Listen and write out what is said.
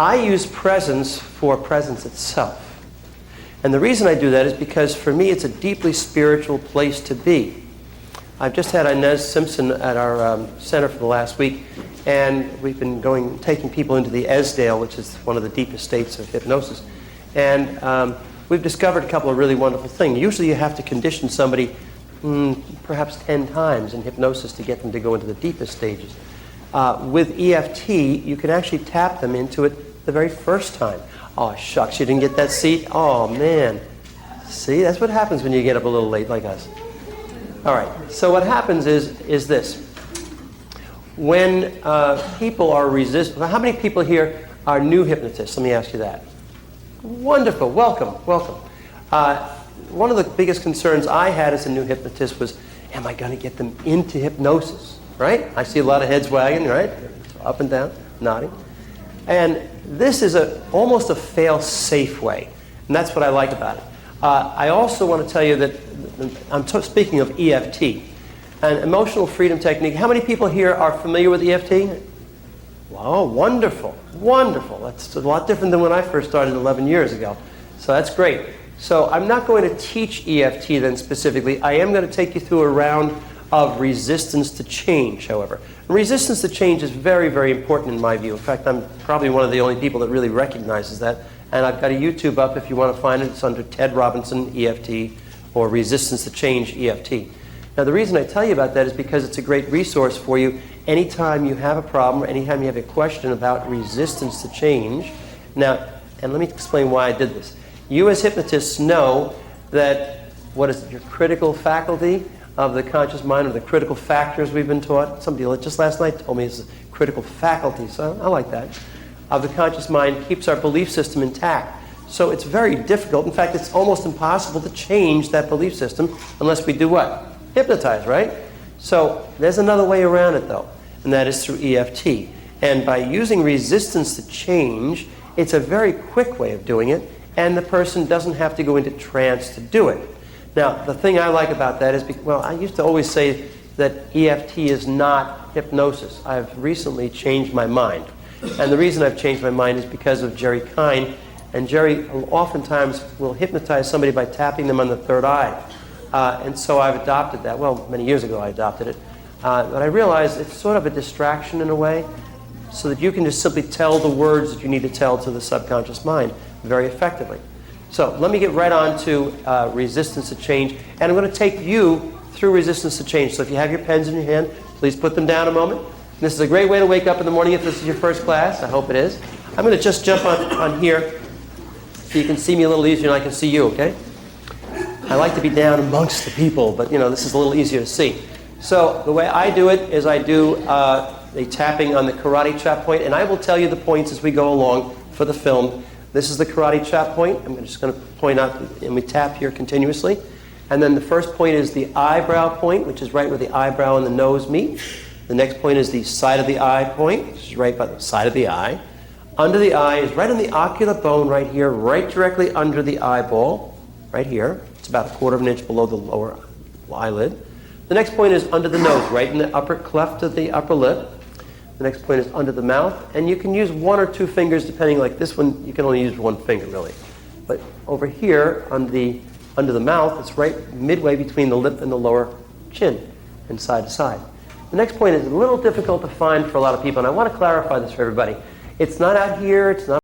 I use presence for presence itself. And the reason I do that is because for me it's a deeply spiritual place to be. I've just had Inez Simpson at our center for the last week, and we've been taking people into the Esdale, which is one of the deepest states of hypnosis. And we've discovered a couple of really wonderful things. Usually you have to condition somebody perhaps 10 times in hypnosis to get them to go into the deepest stages. With EFT, you can actually tap them into it the very first time. Oh, shucks, you didn't get that seat? Oh, man. See, that's what happens when you get up a little late like us. All right, so what happens is this. When people are resistant, how many people here are new hypnotists? Let me ask you that. Wonderful, welcome, welcome. One of the biggest concerns I had as a new hypnotist was, am I going to get them into hypnosis, right? I see a lot of heads wagging, right? Up and down, nodding. And this is almost a fail-safe way, and that's what I like about it. I also want to tell you that, I'm speaking of EFT, an emotional freedom technique. How many people here are familiar with EFT? Wow, wonderful, wonderful. That's a lot different than when I first started 11 years ago. So that's great. So I'm not going to teach EFT then specifically. I am going to take you through a round of resistance to change, however. And resistance to change is very, very important in my view. In fact, I'm probably one of the only people that really recognizes that. And I've got a YouTube up if you want to find it. It's under Ted Robinson EFT or Resistance to Change EFT. Now the reason I tell you about that is because it's a great resource for you anytime you have a problem or anytime you have a question about resistance to change. Now, and let me explain why I did this. You as hypnotists know that, what is it, your critical faculty of the conscious mind, or the critical factors we've been taught. Somebody just last night told me it's a critical faculty, so I like that. Of the conscious mind keeps our belief system intact. So it's very difficult. In fact, it's almost impossible to change that belief system unless we do what? Hypnotize, right? So there's another way around it though, and that is through EFT. And by using resistance to change, it's a very quick way of doing it, and the person doesn't have to go into trance to do it. Now, the thing I like about that is, well, I used to always say that EFT is not hypnosis. I've recently changed my mind. And the reason I've changed my mind is because of Jerry Kine. And Jerry oftentimes will hypnotize somebody by tapping them on the third eye. And so I've adopted that. Well, many years ago I adopted it. But I realized it's sort of a distraction in a way, so that you can just simply tell the words that you need to tell to the subconscious mind very effectively. So let me get right on to resistance to change. And I'm going to take you through resistance to change. So if you have your pens in your hand, please put them down a moment. This is a great way to wake up in the morning if this is your first class. I hope it is. I'm going to just jump on here so you can see me a little easier and I can see you, okay? I like to be down amongst the people, but you know, this is a little easier to see. So the way I do it is I do a tapping on the karate chop point, and I will tell you the points as we go along for the film. This is the karate chop point. I'm just going to point out, and we tap here continuously. And then the first point is the eyebrow point, which is right where the eyebrow and the nose meet. The next point is the side of the eye point, which is right by the side of the eye. Under the eye is right on the ocular bone right here, right directly under the eyeball, right here. It's about 1/4 of an inch below the lower eyelid. The next point is under the nose, right in the upper cleft of the upper lip. The next point is under the mouth, and you can use 1 or 2 fingers depending. Like this one, you can only use 1 finger really. But over here under the mouth, it's right midway between the lip and the lower chin and side to side. The next point is a little difficult to find for a lot of people, and I want to clarify this for everybody. It's not out here, it's not